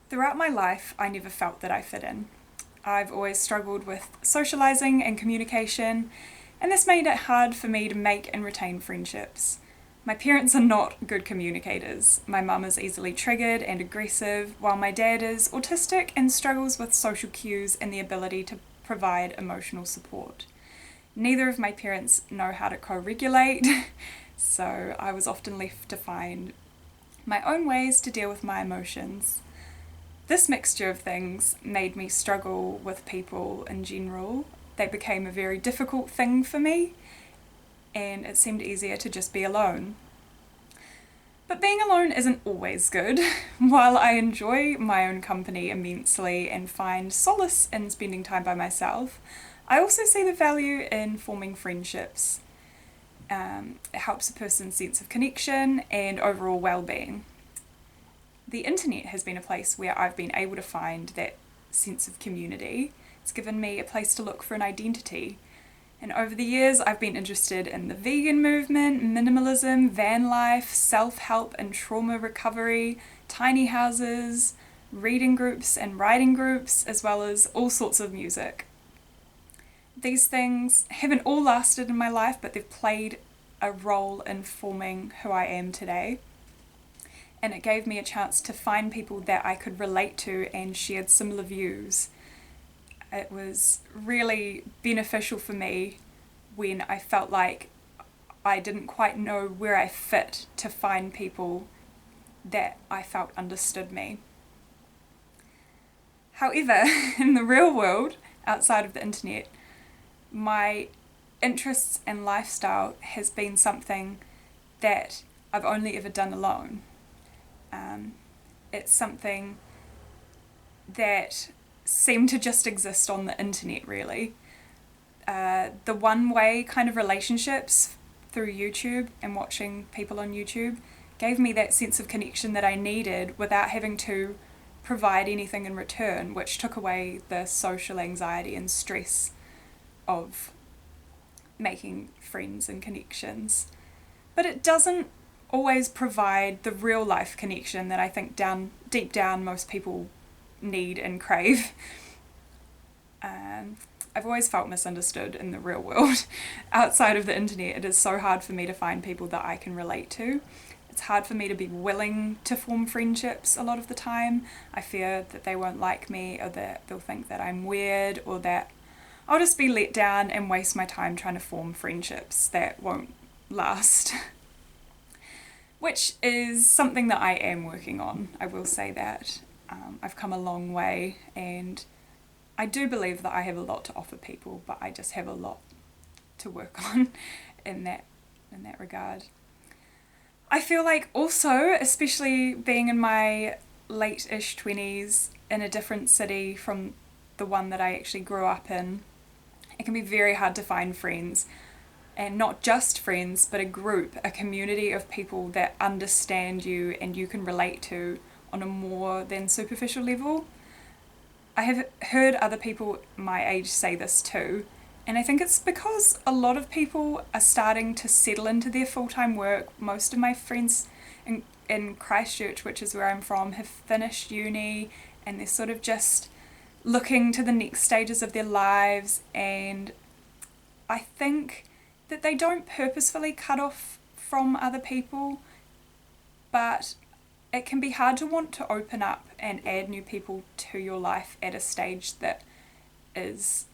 Throughout my life, I never felt that I fit in. I've always struggled with socialising and communication, and this made it hard for me to make and retain friendships. My parents are not good communicators. My mum is easily triggered and aggressive, while my dad is autistic and struggles with social cues and the ability to provide emotional support. Neither of my parents know how to co-regulate, so I was often left to find my own ways to deal with my emotions. This mixture of things made me struggle with people in general. They became a very difficult thing for me, and it seemed easier to just be alone. But being alone isn't always good. While I enjoy my own company immensely and find solace in spending time by myself, I also see the value in forming friendships. It helps a person's sense of connection and overall well-being. The internet has been a place where I've been able to find that sense of community. It's given me a place to look for an identity. And over the years, I've been interested in the vegan movement, minimalism, van life, self-help and trauma recovery, tiny houses, reading groups and writing groups, as well as all sorts of music. These things haven't all lasted in my life, but they've played a role in forming who I am today. And it gave me a chance to find people that I could relate to and shared similar views. It was really beneficial for me when I felt like I didn't quite know where I fit, to find people that I felt understood me. However, in the real world, outside of the internet, my interests and lifestyle has been something that I've only ever done alone. It's something that seemed to just exist on the internet, really. The one-way kind of relationships through YouTube and watching people on YouTube gave me that sense of connection that I needed without having to provide anything in return, which took away the social anxiety and stress of making friends and connections. But it doesn't always provide the real life connection that I think deep down most people need and crave. I've always felt misunderstood in the real world. Outside of the internet, it is so hard for me to find people that I can relate to. It's hard for me to be willing to form friendships a lot of the time. I fear that they won't like me, or that they'll think that I'm weird, or that I'll just be let down and waste my time trying to form friendships that won't last. Which is something that I am working on, I will say that. I've come a long way, and I do believe that I have a lot to offer people, but I just have a lot to work on in that regard. I feel like also, especially being in my late-ish 20s in a different city from the one that I actually grew up in, it can be very hard to find friends. And not just friends, but a group, a community of people that understand you and you can relate to on a more than superficial level. I have heard other people my age say this too, and I think it's because a lot of people are starting to settle into their full-time work. Most of my friends in Christchurch, which is where I'm from, have finished uni, and they're sort of just looking to the next stages of their lives, and I think that they don't purposefully cut off from other people, but it can be hard to want to open up and add new people to your life at a stage that is,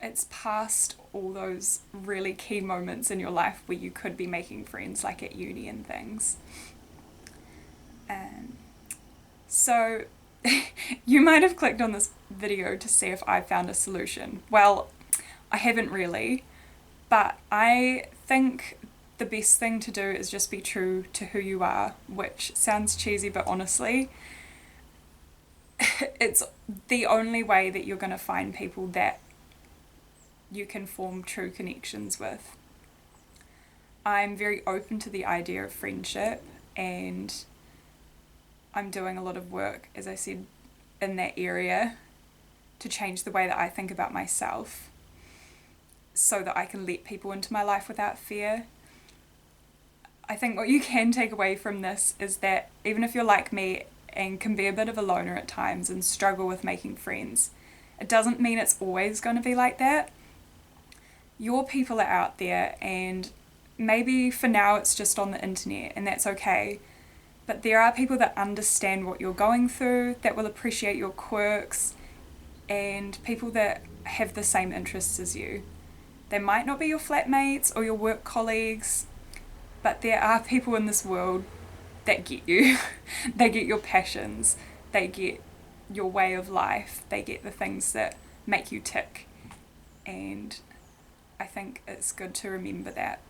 it's past all those really key moments in your life where you could be making friends, like at uni and things. So you might have clicked on this video to see if I found a solution. Well, I haven't really, but I think the best thing to do is just be true to who you are, which sounds cheesy, but honestly, it's the only way that you're going to find people that you can form true connections with. I'm very open to the idea of friendship, and I'm doing a lot of work, as I said, in that area to change the way that I think about myself, so that I can let people into my life without fear. I think what you can take away from this is that even if you're like me and can be a bit of a loner at times and struggle with making friends. It doesn't mean it's always going to be like that. Your people are out there, and maybe for now it's just on the internet, and that's okay. But there are people that understand what you're going through, that will appreciate your quirks, and people that have the same interests as you. They might not be your flatmates or your work colleagues, but there are people in this world that get you. They get your passions, they get your way of life, they get the things that make you tick. And I think it's good to remember that.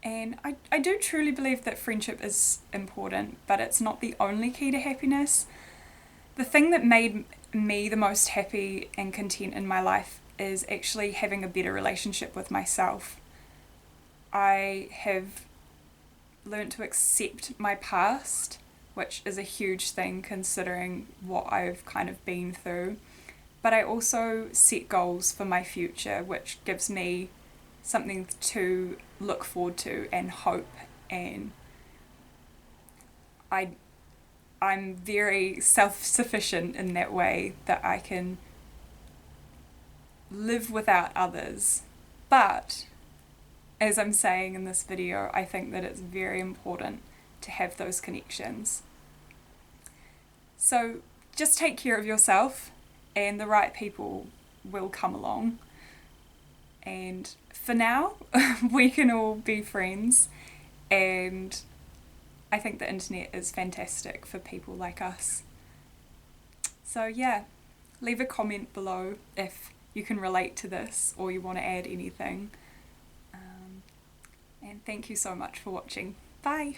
And I do truly believe that friendship is important, but it's not the only key to happiness. The thing that made me the most happy and content in my life is actually having a better relationship with myself. I have learned to accept my past, which is a huge thing considering what I've kind of been through. But I also set goals for my future, which gives me something to look forward to and hope. And I'm very self-sufficient in that way, that I can live without others. But as I'm saying in this video, I think that it's very important to have those connections. So just take care of yourself, and the right people will come along. And for now, we can all be friends, and I think the internet is fantastic for people like us. So yeah, leave a comment below if you can relate to this or you want to add anything. And thank you so much for watching. Bye!